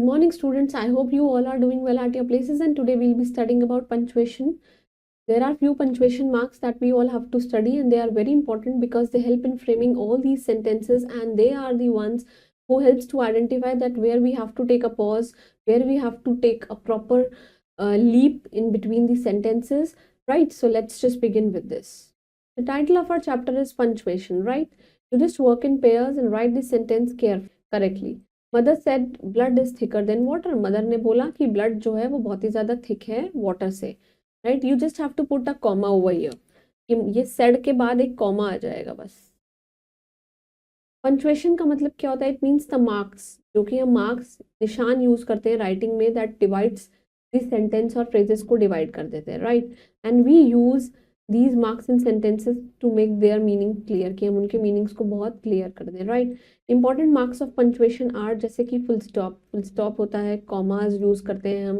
Good morning, students. I hope you all are doing well at your places, and today we'll be studying about punctuation. There are few punctuation marks that we all have to study, and they are very important because they help in framing all these sentences, and they are the ones who helps to identify that where we have to take a pause, where we have to take a proper leap in between the sentences, right? So let's just begin with this. The title of our chapter is punctuation, right? You just work in pairs and write the sentence correctly. Mother said blood is thicker than water. Mother ने बोला कि blood जो है वो बहुत ही ज्यादा thick है water से, right? You just have to put a comma over here, कि ये सेड के बाद एक कॉमा आ जाएगा बस. पंचुएशन का मतलब क्या होता है? इट मीन्स द मार्क्स, जो कि हम मार्क्स निशान यूज करते हैं राइटिंग में, दैट डिवाइड्स दिस सेंटेंस और फ्रेजेस को डिवाइड कर देते हैं, right? And we use these marks in sentences to make their meaning clear, कि हम उनके मीनिंग्स को बहुत क्लियर कर दें, right? Important marks of punctuation are, जैसे कि फुल स्टॉप होता है, कॉमास यूज करते हैं हम,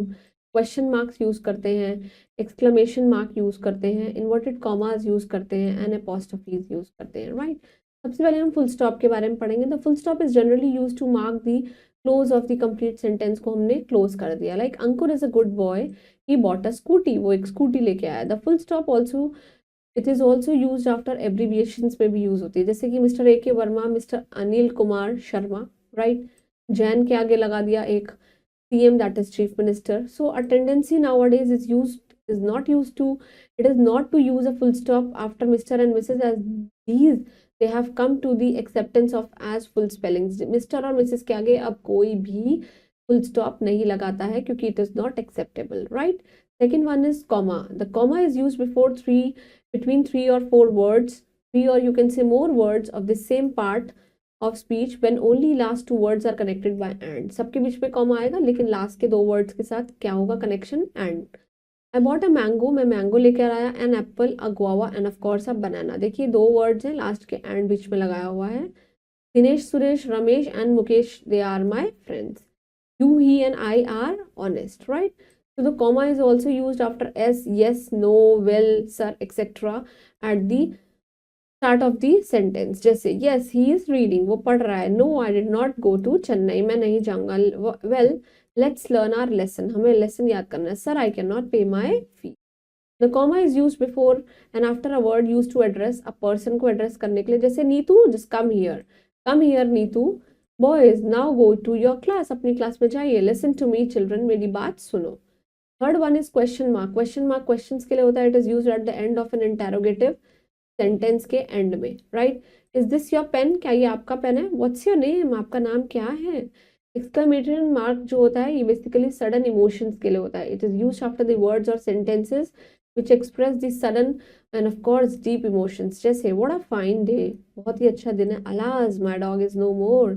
क्वेश्चन मार्क्स यूज करते हैं, एक्सक्लेमेशन मार्क यूज करते हैं, इन्वर्टेड कॉमास यूज करते हैं, एंड अपॉस्ट्रोफीज यूज करते हैं, राइट? सबसे पहले हम फुल स्टॉप के बारे में पढ़ेंगे. The full stop is generally use to mark the close of the complete sentence को हमने क्लोज कर दिया. Like Ankur is a good boy, he bought a scooty, वो एक स्कूटी लेके आया. The full stop also it is also use after abbreviations में भी यूज होती है, जैसे कि मिस्टर ए के वर्मा, मिस्टर अनिल कुमार शर्मा, राइट? जैन के आगे लगा दिया एक CM, that is chief minister. So a tendency nowadays is not used to, it is not to use a full stop after Mr. and Mrs. as these they have come to the acceptance of as full spellings. Mr. और Mrs. के आगे अब कोई भी full stop नहीं लगाता है क्योंकि it is not acceptable, right? Second one is comma. The comma is used between three or four words, three or you can say more words of the same part of speech when only last two words are connected by and. सबके बीच में comma आएगा लेकिन last के दो words के साथ क्या होगा? Connection and. I bought a mango, मैं मैंगो लेकर आया. An apple, a guava, and of course a banana. देखिए दो वर्ड्स हैं, लास्ट के एंड बीच में लगाया हुआ है. Dinesh, Suresh, Ramesh and Mukesh, they are my friends. You, he and I are honest, right? So the comma is also used after s, yes, no, well, sir, etc. at the start of the sentence. जैसे yes, he is reading, वो पढ़ रहा है. No, I did not go to Chennai, मैं नहीं जाऊंगा. Well, let's learn our lesson, हमें lesson याद करना है. Sir, I cannot pay my fee. The comma is used before and after a word used to address a person को address करने के लिए, जैसे Neetu, just come here Neetu. Boys, now go to your class, अपनी class में जाइए. Listen to me children, मेरी बात सुनो. Third one is question mark. Question mark questions के लिए होता है. It is used at the end of an interrogative sentence के एंड में, right? Is this your pen, क्या ये आपका पेन है? व्हाट्स योर नेम, आपका नाम क्या है? एक्सक्लेमेटरी मार्क जो होता है ये बेसिकली सडन इमोशंस के लिए होता है. It is used after the words और sentences which express the sudden and of course deep emotions. जैसे what a fine day, बहुत ही अच्छा दिन है. alas my dog is no more,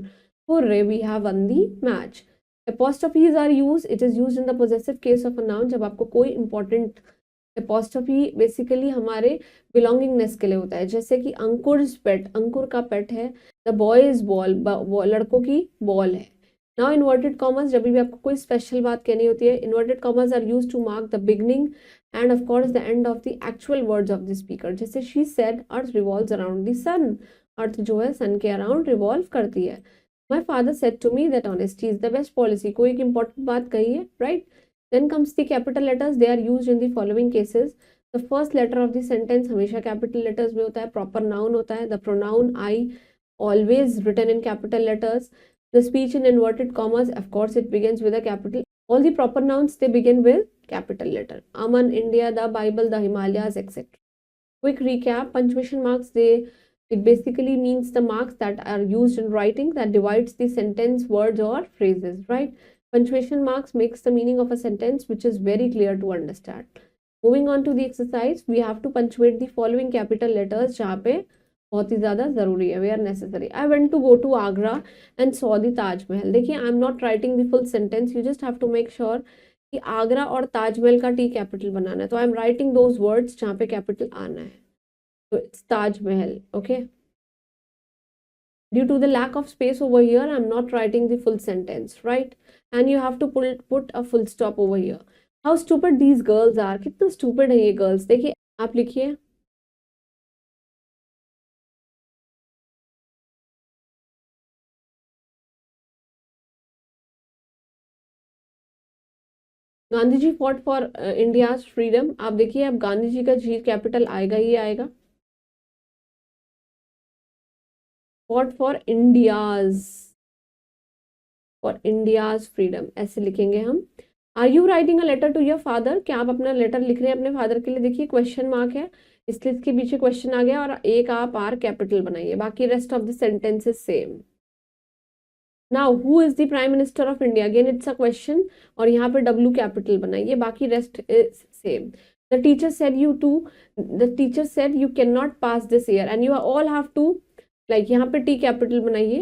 hooray we have won the match. Apostrophes are used, it is used in the possessive case of a noun, जब आपको कोई important apostrophe basically हमारे belongingness के लिए होता है, जैसे कि अंकुर पेट, अंकुर का पेट है. द बॉय इज बॉल, लड़कों की बॉल है. नाउ इन्वर्टेड कॉमर्स, जब भी आपको कोई स्पेशल बात कहनी होती है, inverted commas are used to mark the beginning and of course the end of the actual words of the speaker. जैसे she said earth revolves around the sun, earth जो है सन के अराउंड रिवॉल्व करती है. My father said to me that honesty is the best policy, कोई एक important बात कही है, right? Then comes the capital letters. They are used in the following cases. The first letter of the sentence हमेशा capital letters में होता है. Proper noun होता है. The pronoun I always written in capital letters. The speech in inverted commas, of course it begins with a capital. All the proper nouns, they begin with capital letter. Aman, India, the Bible, the Himalayas, etc. Quick recap. Punctuation marks, it basically means the marks that are used in writing that divides the sentence, words or phrases, right? Punctuation marks makes the meaning of a sentence which is very clear to understand. Moving on to the exercise, we have to punctuate the following capital letters जहाँ पे बहुत ही ज़्यादा ज़रूरी है, where necessary. I went to go to Agra and saw the Taj Mahal. देखिए, I am not writing the full sentence. You just have to make sure कि आगरा और ताजमहल का T कैपिटल बनाना है. तो I am writing those words जहाँ पे capital आना है. So it's Taj Mahal, okay? Due to the lack of space over here, I'm not writing the full sentence, right? And you have to put a full stop over here. How stupid these girls are. कितना stupid है ये girls. देखिए, आप लिखिए. Gandhi ji fought for India's freedom, आप देखिए अब गांधी जी का जी कैपिटल आएगा ही आएगा, फॉट फॉर इंडियाज फ्रीडम ऐसे लिखेंगे हम। Are you writing a letter to your father, क्या आप अपना लेटर लिख रहे हैं अपने फादर के लिए? देखिए क्वेश्चन मार्क है इसलिए इसके पीछे क्वेश्चन आ गया, और एक आप आर कैपिटल बनाइए, बाकी rest of the sentence is same. Now who is the prime minister of India, again it's a question, और यहाँ पे डब्ल्यू कैपिटल बनाइए, बाकी rest is same. The teacher said you can not pass this year and you all have to, like यहाँ पे T capital बनाइए,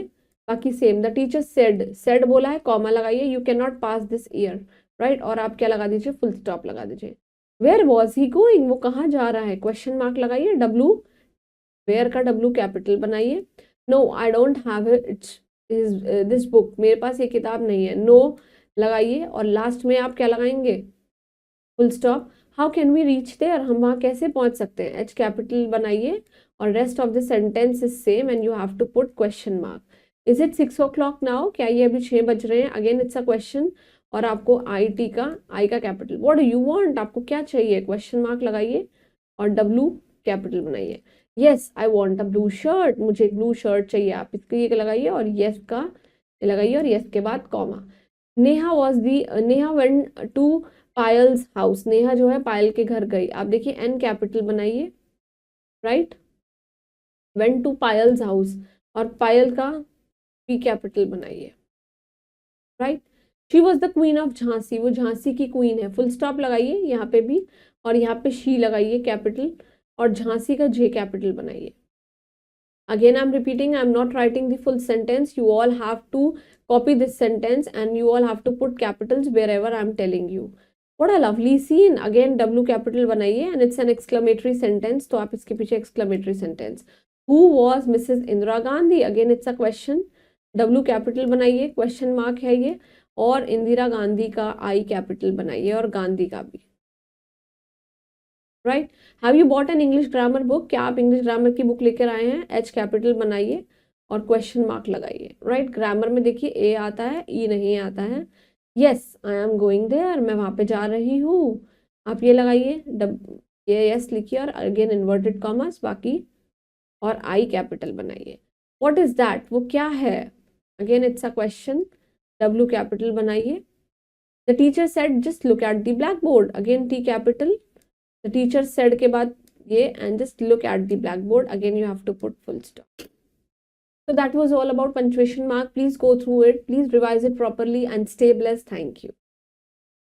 बाकी same. The teacher said बोला है, कॉमा लगाइए, you can not pass this year, right, और आप क्या लगा दीजिए, फुल स्टॉप लगा दीजिए। वेयर वॉज ही गोइंग, वो कहाँ जा रहा है, क्वेश्चन मार्क लगाइए, डब्ल्यू, वेयर का डब्ल्यू कैपिटल बनाइए। No I don't have it's this book, मेरे पास ये किताब नहीं है, नो लगाइए, और लास्ट में आप क्या लगाएंगे, full stop. How can we reach there, हम वहाँ कैसे पहुंच सकते हैं, एच कैपिटल बनाइए, और rest of the sentence is same and you have to put question mark. Is it 6 o'clock now, क्या ये अभी 6 बज रहे हैं, अगेन इट्स अ क्वेश्चन, और आपको आई का capital, what do you want, आपको क्या चाहिए, क्वेश्चन मार्क लगाइए और डब्ल्यू कैपिटल बनाइए। Yes I want a blue shirt, मुझे एक ब्लू शर्ट चाहिए, आप इसके ये लगाइए और यस का लगाइए, और यस के बाद comma. Neha went to Payal's house, Neha जो है पायल के घर गई, आप देखिए एन कैपिटल बनाइए, right, went to Payal's house, और पायल का पी कैपिटल बनाइए, right. She was the queen of Jhansi, वो झांसी की क्वीन है, फुल स्टॉप लगाइए यहाँ पे भी, और यहाँ पे शी लगाइए कैपिटल, और झांसी का जे कैपिटल बनाइए। Again, I'm repeating, I'm not writing the full sentence. You all have to copy this sentence and you all have to put capitals wherever I'm telling you. What a lovely scene. Again, W capital बनाइए and it's an exclamatory sentence. तो आप इसके पीछे exclamatory sentence. Who was Mrs. Indira Gandhi? Again, it's a question. W capital बनाइए, question mark है ये, और इंदिरा गांधी का I capital बनाइए, और गांधी का भी, right. Have you bought an English grammar book, क्या आप इंग्लिश ग्रामर की बुक लेकर आए हैं, एच कैपिटल बनाइए और क्वेश्चन मार्क लगाइए, राइट। ग्रामर में देखिए ए आता है, ई नहीं आता है। Yes I am going there, मैं वहां पे जा रही हूँ, आप ये लगाइए, ये यस लिखिए, और अगेन इन्वर्टेड कॉमर्स, बाकी और आई कैपिटल बनाइए। व्हाट इज दैट, वो क्या है, again it's a question, W capital बनाइए। The teacher said just look at the blackboard, again T capital, the teacher said के बाद ये, and just look at the blackboard, again you have to put full stop. So that was all about punctuation mark. Please go through it, please revise it properly and stay blessed. Thank you.